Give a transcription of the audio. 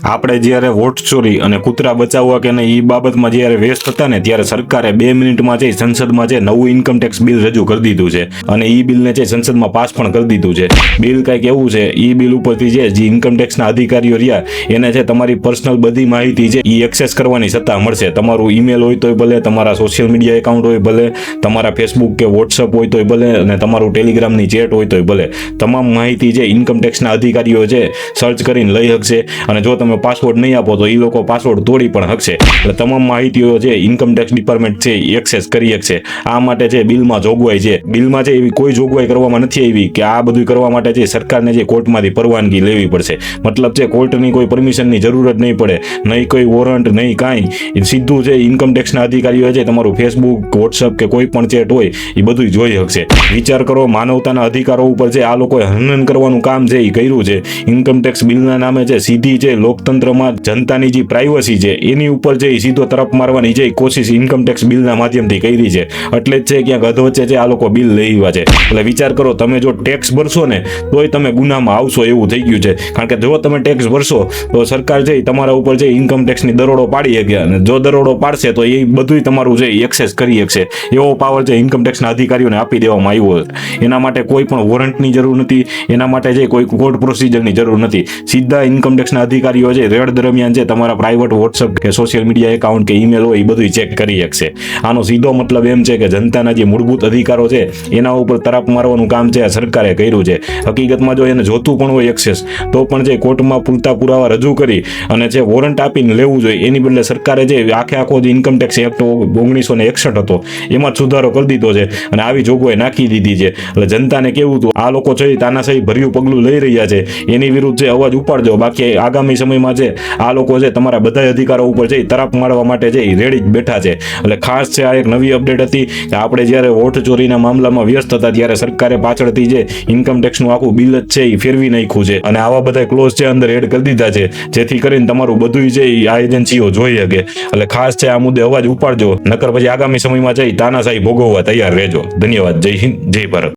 આપણે જ્યારે વોટ ચોરી અને કૂતરા બચાવવા કે નહીં એ બાબતમાં જ્યારે વ્યસ્ત હતા ને ત્યારે સરકારે 2 મિનિટમાં જે સંસદમાં જે નવું ઇન્કમટેક્સ બિલ રજૂ કરી દીધું છે અને એ બિલને જે સંસદમાં પાસ પણ કરી દીધું છે. બિલ કંઈક એવું છે, એ બિલ ઉપરથી જે ઇન્કમટેક્સના અધિકારીઓ રહ્યા એને છે તમારી પર્સનલ બધી માહિતી છે એ એક્સેસ કરવાની સત્તા મળશે. તમારું ઈમેલ હોય તોય ભલે, તમારા સોશિયલ મીડિયા એકાઉન્ટ હોય ભલે, તમારા ફેસબુક કે વોટ્સઅપ હોય તોય ભલે, અને તમારું ટેલિગ્રામની ચેટ હોય તોય ભલે, તમામ માહિતી જે ઇન્કમટેક્સના અધિકારીઓ છે સર્ચ કરીને લઈ શકશે. અને જો તમે પાસવર્ડ નહીં આપો તો એ લોકો પાસવર્ડ તોડી પણ શકશે. એટલે તમામ માહિતીઓ જે ઇન્કમટેક્સ ડિપાર્ટમેન્ટ છે એક્સેસ કરી શકશે. આ માટે જે બિલમાં જોગવાઈ છે, બિલમાં જે એવી કોઈ જોગવાઈ કરવામાં નથી આવી કે આ બધું કરવા માટે જે સરકારને જે કોર્ટમાંથી પરવાનગી લેવી પડશે. મતલબ છે કોર્ટની કોઈ પરમિશનની જરૂર જ નહીં પડે, નહીં કોઈ વોરંટ, નહીં કાંઈ. સીધું છે ઇન્કમટેક્સના અધિકારીઓ છે તમારું ફેસબુક, વોટ્સઅપ કે કોઈ પણ ચેટ હોય એ બધું જોઈ શકશે. વિચાર કરો, માનવતાના અધિકારો ઉપર છે આ લોકોએ હનન કરવાનું કામ છે એ કર્યું છે. ઇન્કમટેક્સ બિલના નામે છે સીધી છે લોકતંત્રમાં જનતાની જે પ્રાઇવસી છે એની ઉપર જે સીધો તરફ મારવાની જે કોશિશ ઇન્કમટેક્સ બિલના માધ્યમથી કરી છે. એટલે જ છે ક્યાંક અધવચ્ચે છે આ લોકો બિલ લઈ આવ્યા છે. એટલે વિચાર કરો, તમે જો ટેક્સ ભરશો ને તોય તમે ગુનામાં આવશો એવું થઈ ગયું છે. કારણ કે જો તમે ટેક્સ ભરશો તો સરકાર છે તમારા ઉપર છે ઇન્કમટેક્સની દરોડો પાડી શકે, અને જો દરોડો પાડશે તો એ બધું તમારું છે એક્સેસ કરી શકશે. એવો પાવર છે ઇન્કમટેક્સના અધિકારીઓને આપી દેવામાં આવ્યો છે. એના માટે કોઈ પણ વોરંટની જરૂર નથી, એના માટે છે કોઈ કોર્ટ પ્રોસિજરની જરૂર નથી. સીધા ઇન્કમટેક્સના અધિકારીઓ છે રેડ દરમિયાન છે તમારા પ્રાઇવેટ વોટ્સઅપ કે સોશિયલ મીડિયા એકાઉન્ટ કે ઈમેલ હોય એ બધું ચેક કરી શકશે. આનો સીધો મતલબ એમ છે કે જનતાના જે મૂળભૂત અધિકારો છે એના ઉપર તરાપ મારવાનું કામ છે આ સરકારે કર્યું છે. હકીકતમાં જો એને જોતું પણ હોય એક્સેસ તો પણ જે કોર્ટમાં પૂરતા પુરાવા રજૂ કરી અને જે વોરંટ આપીને લેવું જોઈએ. એની બદલે સરકારે જે આખો જે ઇન્કમટેક્સ એક્ટ 1961 હતો એમાં સુધારો કરી દીધો છે અને આવી જોગવાઈ નાખી દીધી છે. એટલે જનતાને કેવું હતું, આ લોકો છે તાનાશાહી ભર્યું પગલું લઈ રહ્યા છે એની વિરુદ્ધ જે અવાજ ઉપાડજો. બાકી આગામી સમયમાં છે આ લોકો છે તમારા બધા અધિકારો ઉપર છે તરાપ મારવા માટે છે રેડી જ બેઠા છે. એટલે ખાસ છે આ એક નવી અપડેટ હતી કે આપણે જ્યારે વોટ ચોરીના મામલામાં વ્યસ્ત હતા ત્યારે સરકારે પાછળથી જે ઇન્કમટેક્સનું આખું બિલ જ છે એ ફેરવી નાખ્યું છે અને આવા બધા ક્લોઝ છે અંદર એડ કરી દીધા છે જેથી કરીને તમારું બધું છે આ એજન્સીઓ જોઈ શકે. એટલે ખાસ છે આ મુદ્દે અવાજ ઉપાડજો, નકર પછી આગામી સમયમાં છે તાનાશાહી ભોગવવા તૈયાર રહેજો. ધન્યવાદ. જય હિન્દ, જય ભારત.